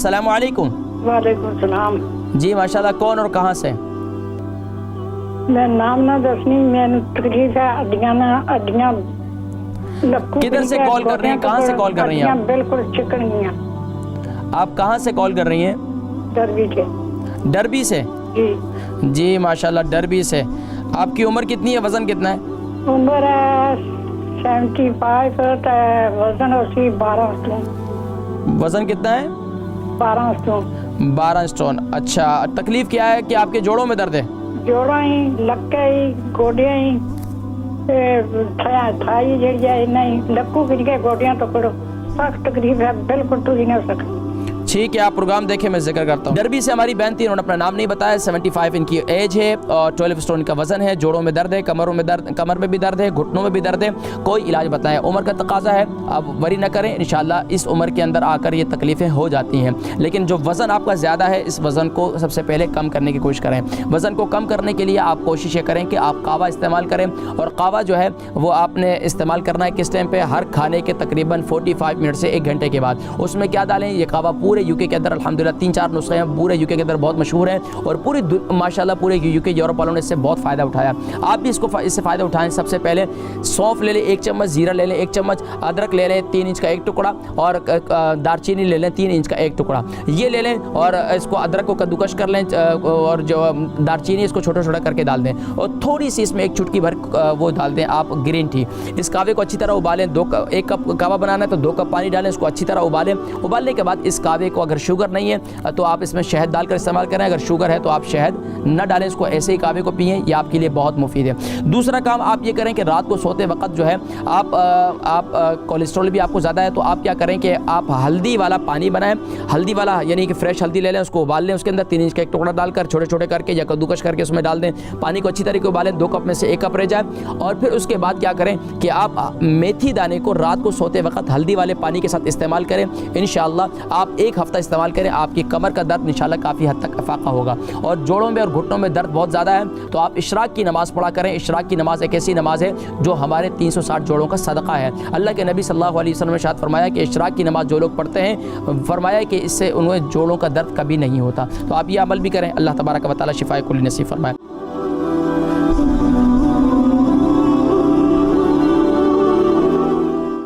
अस्सलामु अलैकुम। वालेकुम सलाम। जी माशाल्लाह, कौन और कहाँ से? मैं नाम ना दसनी, मैंने तकलीफ है अड्डियां लक्कू। किधर से कॉल कर रही हैं, कहाँ से कॉल कर रही हैं आप? बिल्कुल चिकन गया। आप कहाँ से कॉल कर रही हैं? डरबी से। डरबी से? जी जी माशाल्लाह, डरबी से। आपकी उम्र कितनी है, वज़न कितना है? उम्र है 75, वजन 12 स्टोन। वज़न कितना है? 12 स्टोन। 12 स्टोन। अच्छा, तकलीफ़ क्या है कि आपके जोड़ों में दर्द है? जोड़ा ही, लक्के ही, गोडियां ही, थाई जड़ी है नहीं, लक्कू गिर गए, गोडियां तो करो, सख्त तकलीफ है, बिल्कुल टूट नहीं सकती। ठीक है, आप प्रोग्राम देखें, मैं जिक्र करता हूँ। डरबी से हमारी बहन थी, उन्होंने अपना नाम नहीं बताया। 75 इनकी एज है और 12 स्टोन का वजन है। जोड़ों में दर्द है, कमरों में दर्द, कमर में भी दर्द है, घुटनों में भी दर्द है। कोई इलाज बताया, उम्र का तकाजा है, आप वरी न करें, इंशाल्लाह इस उम्र के अंदर आकर ये तकलीफ़ें हो जाती हैं। लेकिन जो वज़न आपका ज़्यादा है, इस वज़न को सबसे पहले कम करने की कोशिश करें। वज़न को कम करने के लिए आप कोशिश ये करें कि आप कावा इस्तेमाल करें। और कावा जो है वो आपने इस्तेमाल करना है किस टाइम पे? हर खाने के तकरीबन 45 मिनट से 1 घंटे के बाद। उसमें क्या डालें? ये कावा पूरे यूके के अंदर अल्हम्दुलिल्लाह 3-4 नुस्खे हैं, पूरे यूके के अंदर बहुत मशहूर हैं और पूरी माशाल्लाह पूरे यूके यूरोप वालों ने इससे बहुत फ़ायदा उठाया। आप भी इससे फ़ायदा उठाएं। सबसे पहले सौंफ ले लें 1 चम्मच, ज़ीरा ले लें 1 चम्मच, अदरक ले लें 3 इंच का 1 टुकड़ा और दारचीनी ले लें 3 इंच का 1 टुकड़ा। ये ले लें और इसको अदरक को कद्दूकश कर लें और जो दारचीनी इसको छोटा छोटा करके डाल दें और थोड़ी सी इसमें 1 चुटकी भर वो डाल दें आप ग्रीन टी। इस कावे को अच्छी तरह उबालें। 1 कप कावा बनाना है तो 2 कप पानी डालें, इसको अच्छी तरह उबालें। उबालने के बाद इस कावे को, अगर शुगर नहीं है तो आप इसमें शहद डालकर इस्तेमाल करें, अगर शुगर है तो आप शहद न डालें, इसको ऐसे ही कावे को पिएं, ये आपके लिए बहुत मुफीद है। दूसरा काम आप ये करें कि रात को सोते वक्त जो है आप कोलेस्ट्रॉल भी आपको ज़्यादा है तो आप क्या करें कि आप हल्दी वाला पानी बनाएं। हल्दी वाला यानी कि फ्रेश हल्दी ले लें, उसको उबाल लें, उसके अंदर 3 इंच का 1 टुकड़ा डालकर छोटे छोटे करके या कद्दूकश करके उसमें डाल दें। पानी को अच्छी तरीके उबालें, 2 कप में से 1 कप रह जाए। और फिर उसके बाद क्या करें कि आप मेथी दाने को रात को सोते वक्त हल्दी वाले पानी के साथ इस्तेमाल करें। इंशाअल्लाह आप 1 हफ्ता इस्तेमाल करें, आपकी कमर का दर्द इंशाअल्लाह काफ़ी हद तक फाका होगा। और जोड़ों में और घुटनों में दर्द बहुत ज़्यादा है तो आप इशराक की नमाज़ पढ़ा करें। इशराक की नमाज़ एक ऐसी नमाज़ है जो हमारे 360 जोड़ों का सदका है। अल्लाह के नबी सल्लल्लाहु अलैहि वसल्लम ने शायद फरमाया कि इशराक की नमाज़ जो लोग पढ़ते हैं, फरमाया कि इससे उन्हें जोड़ों का दर्द कभी नहीं होता। तो आप ये अमल भी करें। अल्लाह तबारक व तआला शिफाए कुल्ली नसीब फरमाए।